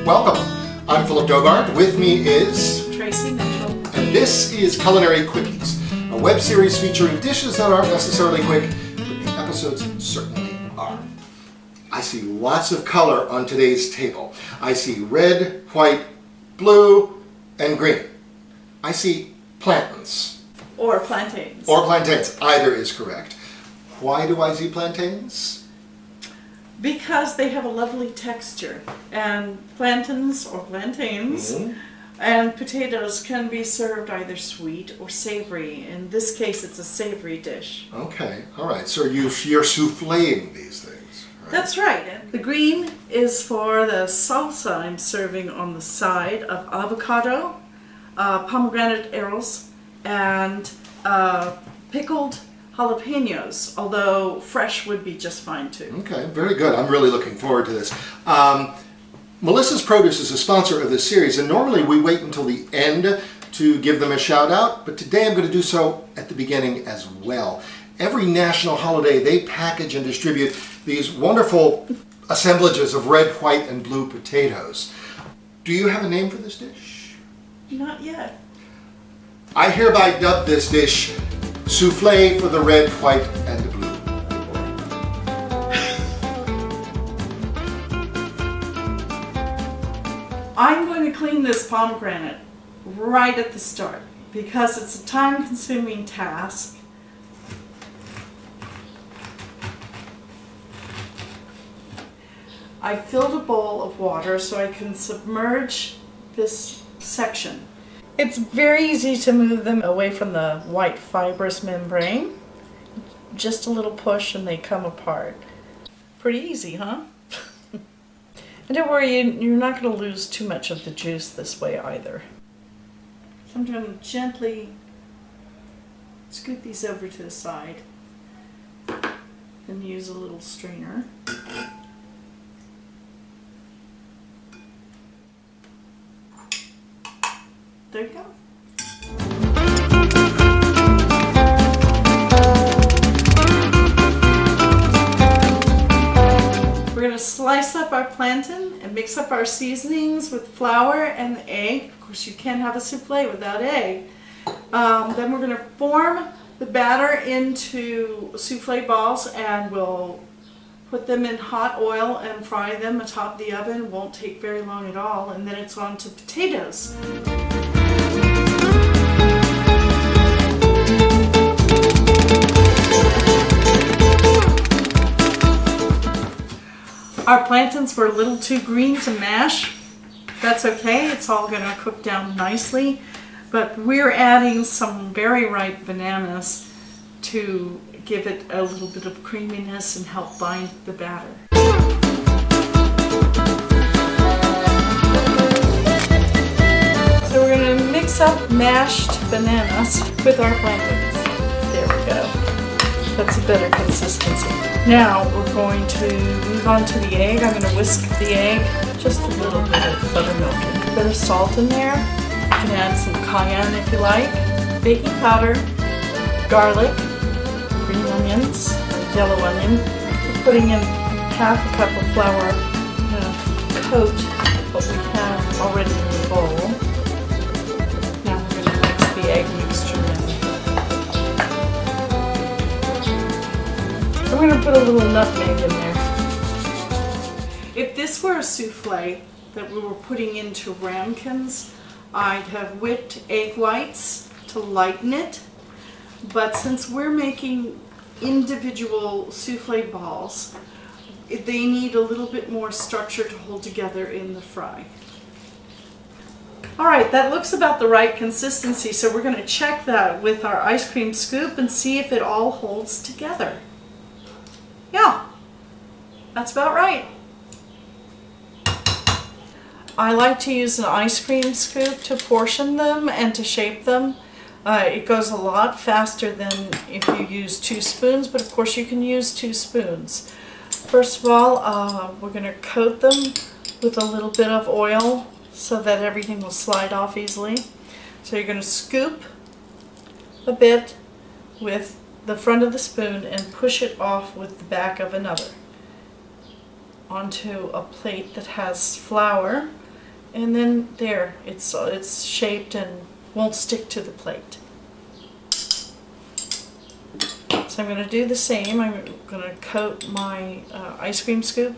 Welcome. I'm Philip Dogard. With me is Tracy Mitchell. And this is Culinary Quickies, a web series featuring dishes that aren't necessarily quick, but the episodes certainly are. I see lots of color on today's table. I see red, white, blue, and green. I see plantains. Or plantains. Or plantains. Either is correct. Why do I see plantains? Because they have a lovely texture. And plantains or plantains and potatoes can be served either sweet or savory. In this case, it's a savory dish. Okay, all right. So you're souffléing these things. Right? That's right. And the green is for the salsa I'm serving on the side of avocado, pomegranate arrows, and pickled jalapenos, although fresh would be just fine too. Okay, very good. I'm really looking forward to this. Melissa's Produce is a sponsor of this series, and normally we wait until the end to give them a shout out, but today I'm going to do so at the beginning as well. Every national holiday they package and distribute these wonderful assemblages of red, white, and blue potatoes. Do you have a name for this dish? Not yet. I hereby dub this dish Soufflé for the red, white, and the blue. I'm going to clean this pomegranate right at the start because it's a time-consuming task. I filled a bowl of water so I can submerge this section. It's very easy to move them away from the white fibrous membrane. Just a little push and they come apart. Pretty easy, huh? And don't worry, you're not going to lose too much of the juice this way either. So I'm going to gently scoot these over to the side and use a little strainer. There you go. We're going to slice up our plantain and mix up our seasonings with flour and the egg. Of course, you can't have a souffle without egg. Then we're going to form the batter into souffle balls and we'll put them in hot oil and fry them atop the oven. It won't take very long at all. And then it's on to potatoes. Our plantains were a little too green to mash. That's okay, it's all going to cook down nicely. But we're adding some very ripe bananas to give it a little bit of creaminess and help bind the batter. So we're going to mix up mashed bananas with our plantains. There we go. That's a better consistency. Now we're going to move on to the egg. I'm going to whisk the egg, just a little bit of buttermilk and a bit of salt in there. You can add some cayenne if you like, baking powder, garlic, green onions, yellow onion. We're putting in half a cup of flour to coat what we have already in the bowl. Now we're going to mix the egg mixture in. I'm going to put a little nutmeg in there. If this were a souffle that we were putting into ramekins, I'd have whipped egg whites to lighten it. But since we're making individual souffle balls, they need a little bit more structure to hold together in the fry. Alright, that looks about the right consistency, so we're going to check that with our ice cream scoop and see if it all holds together. Yeah, that's about right. I like to use an ice cream scoop to portion them and to shape them. It goes a lot faster than if you use 2 spoons, but of course you can use 2 spoons. First of all, we're going to coat them with a little bit of oil so that everything will slide off easily. So you're going to scoop a bit with the front of the spoon and push it off with the back of another onto a plate that has flour And then there, it's shaped and won't stick to the plate. So I'm going to do the same. I'm going to coat my ice cream scoop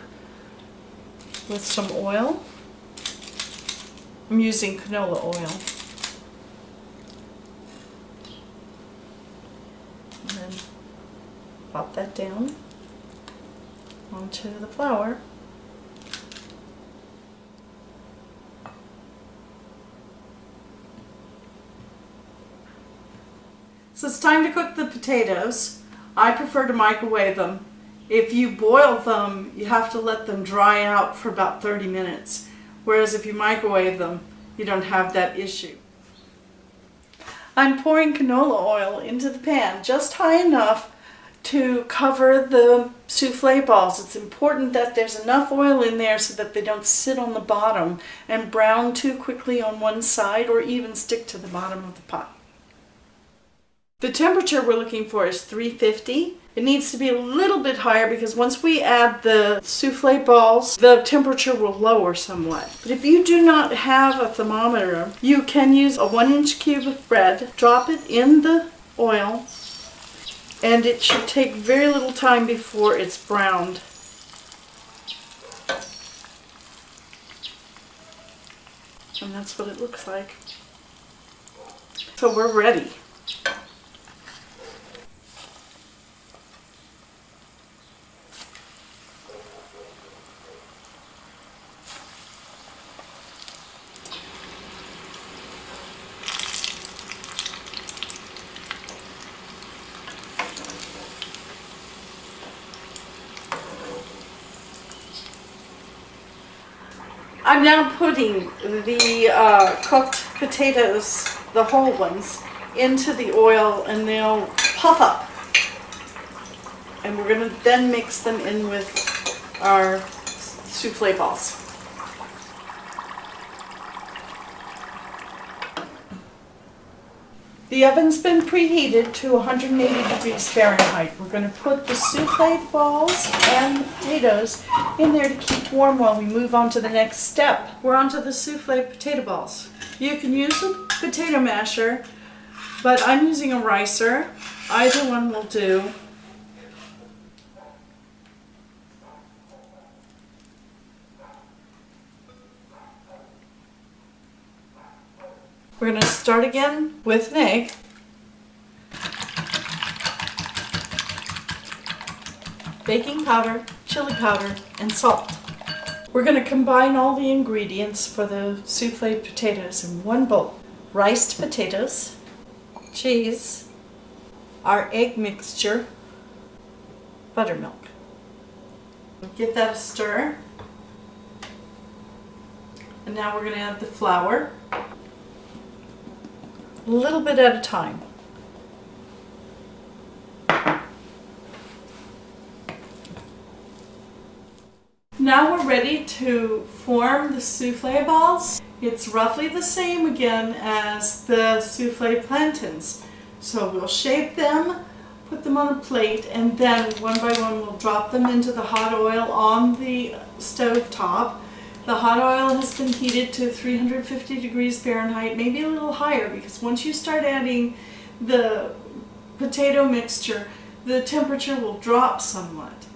with some oil. I'm using canola oil. And then pop that down onto the flour. So it's time to cook the potatoes. I prefer to microwave them. If you boil them, you have to let them dry out for about 30 minutes. Whereas if you microwave them, you don't have that issue. I'm pouring canola oil into the pan just high enough to cover the souffle balls. It's important that there's enough oil in there so that they don't sit on the bottom and brown too quickly on one side or even stick to the bottom of the pot. The temperature we're looking for is 350. It needs to be a little bit higher because once we add the souffle balls, the temperature will lower somewhat. But if you do not have a thermometer, you can use a 1-inch cube of bread, drop it in the oil, and it should take very little time before it's browned. And that's what it looks like. So we're ready. I'm now putting the cooked potatoes, the whole ones, into the oil and they'll puff up. And we're going to then mix them in with our souffle balls. The oven's been preheated to 180 degrees Fahrenheit. We're going to put the souffle balls and the potatoes in there to keep warm while we move on to the next step. We're on to the souffle potato balls. You can use a potato masher, but I'm using a ricer. Either one will do. We're going to start again with an egg. Baking powder, chili powder, and salt. We're going to combine all the ingredients for the souffled potatoes in one bowl. Riced potatoes, cheese, our egg mixture, buttermilk. Give that a stir. And now we're going to add the flour. A little bit at a time. Now we're ready to form the souffle balls. It's roughly the same again as the souffle plantains. So we'll shape them, put them on a plate, and then one by one we'll drop them into the hot oil on the stove top. The hot oil has been heated to 350 degrees Fahrenheit, maybe a little higher, because once you start adding the potato mixture, the temperature will drop somewhat.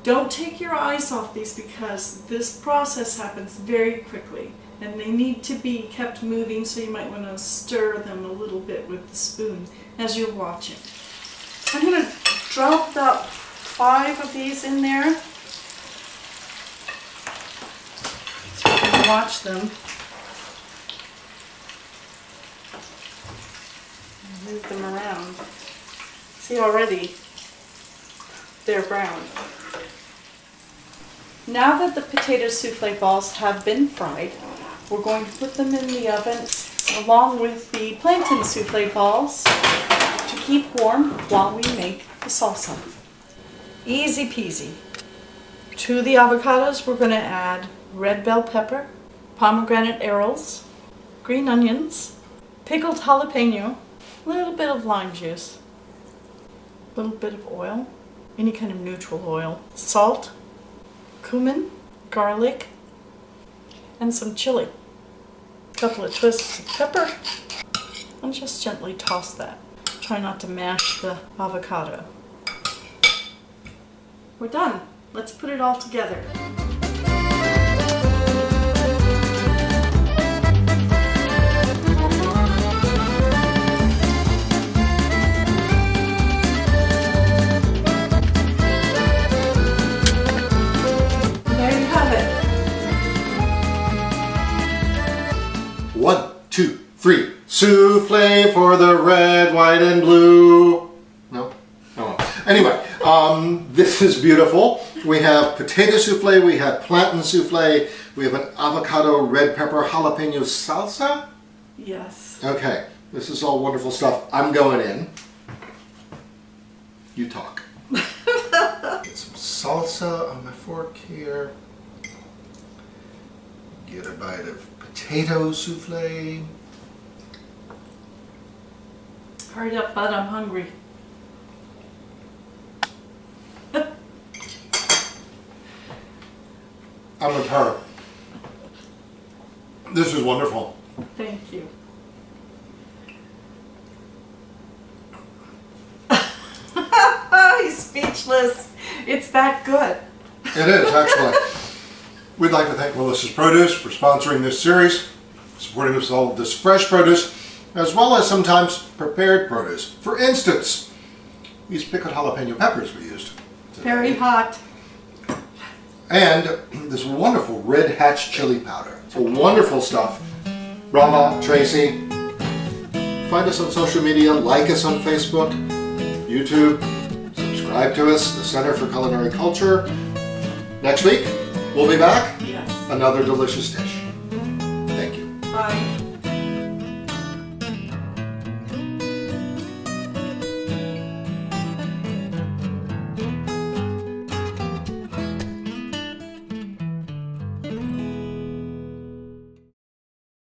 Don't take your eyes off these because this process happens very quickly and they need to be kept moving, so you might want to stir them a little bit with the spoon as you're watching. I'm going to drop about 5 of these in there. Watch them. Move them around. See, already they're brown. Now that the potato souffle balls have been fried, we're going to put them in the oven along with the plantain souffle balls to keep warm while we make the salsa. Easy peasy. To the avocados, we're going to add red bell pepper, pomegranate arils, green onions, pickled jalapeno, a little bit of lime juice, a little bit of oil, any kind of neutral oil, salt, cumin, garlic, and some chili. couple of twists of pepper, and just gently toss that. Try not to mash the avocado. We're done. Let's put it all together. There you have it. 1, 2, 3. Souffle for the red, white, and blue. No? Oh. Anyway, this is beautiful. We have potato souffle, we have plantain souffle, we have an avocado, red pepper, jalapeno salsa. Yes. Okay, this is all wonderful stuff. I'm going in. You talk. Get some salsa on my fork here. Get a bite of potato souffle. Hurry up, bud, I'm hungry. I'm with her. This is wonderful. Thank you. He's speechless. It's that good. It is, actually. We'd like to thank Melissa's Produce for sponsoring this series, supporting us with all of this fresh produce, as well as sometimes prepared produce. For instance, these pickled jalapeno peppers we used today. Very hot. And this wonderful red hatch chili powder. So wonderful stuff. Rama, Tracy, find us on social media, like us on Facebook, YouTube, subscribe to us, the Center for Culinary Culture. Next week, we'll be back. Yes. Another delicious dish.